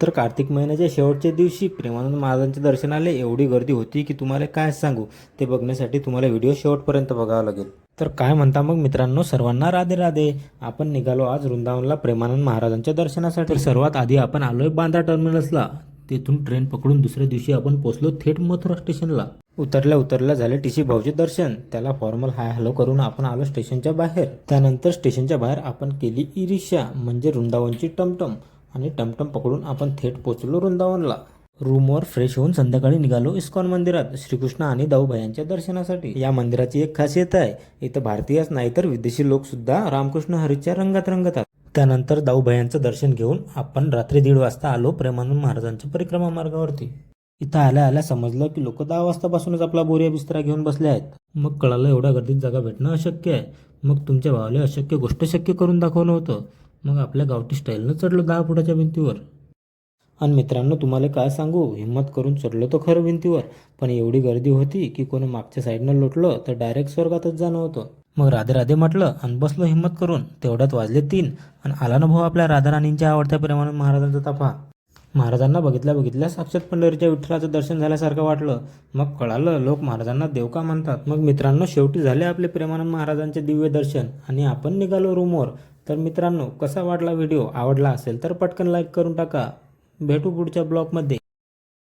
तर कार्तिक महिन्याच्या शेवटच्या दिवशी प्रेमानंद महाराजांच्या दर्शनाला एवढी गर्दी होती की तुम्हाला काय सांगू. ते बघण्यासाठी तुम्हाला व्हिडिओ शेवटपर्यंत बघावा लागेल. तर काय म्हणता मग मित्रांनो, सर्वांना राधे राधे. आपण निघालो आज वृंदावनला प्रेमानंद महाराजांच्या दर्शनासाठी. तर सर्वात आधी आपण आलोय बांद्रा टर्मिनसला. तेथून ट्रेन पकडून दुसऱ्या दिवशी आपण पोहोचलो थेट मथुरा स्टेशनला. उतरल्या झाले टीसी भाऊचे दर्शन. त्याला फॉर्मल हाय हॅलो करून आपण आलो स्टेशनच्या बाहेर. त्यानंतर स्टेशनच्या बाहेर आपण केली ई रिक्षा म्हणजे वृंदावनची टमटम, आणि टमटम पकडून आपण थेट पोहोचलो वृंदावनला. रूमवर फ्रेश होऊन संध्याकाळी निघालो इस्कॉन मंदिरात श्रीकृष्ण आणि दाऊभायांच्या दर्शनासाठी. या मंदिराची एक खासियत आहे, इथं भारतीयच नाही तर विदेशी लोक सुद्धा रामकृष्ण हरीच्या रंगात रंगतात. त्यानंतर दाऊभायांचं दर्शन घेऊन आपण रात्री 1:30 वाजता आलो प्रेमानंद महाराजांच्या परिक्रमा मार्गावरती. इथं आल्या आल्या समजलं की लोक 10 वाजतापासूनच आपला बोरिया बिस्तरा घेऊन बसले आहेत. मग कळालं एवढ्या गर्दीत जागा भेटणं अशक्य आहे. मग तुमच्या भावाला अशक्य गोष्ट शक्य करून दाखवलं होतं. मग आपल्या गावठी स्टाईलनं चढलो 10 फुटाच्या भिंतीवर. आणि मित्रांनो, तुम्हाला काय सांगू, हिंमत करून चढलो तो खरं भिंतीवर, पण एवढी गर्दी होती की कोणी मागच्या साईडनं लोटलं तर डायरेक्ट स्वर्गातच जाणं होतं. मग राधे राधे म्हटलं आणि बसलो हिंमत करून. तेवढ्यात वाजले 3 आणि आला ना भाऊ आपल्या राधाराणींच्या आवडत्या प्रेमानंद महाराजांचा ताफा. महाराजांना बघितल्या साक्षात पंढरीच्या विठ्ठलाचं दर्शन झाल्यासारखं वाटलं. मग कळालं लोक महाराजांना देव का म्हणतात. मग मित्रांनो, शेवटी झाले आपले प्रेमानंद महाराजांचे दिव्य दर्शन आणि आपण निघालो रूमवर. तर मित्रांनो, कसा वाटला व्हिडिओ? आवडला असेल तर पटकन लाईक करून टाका. भेटू पुढच्या ब्लॉगमध्ये.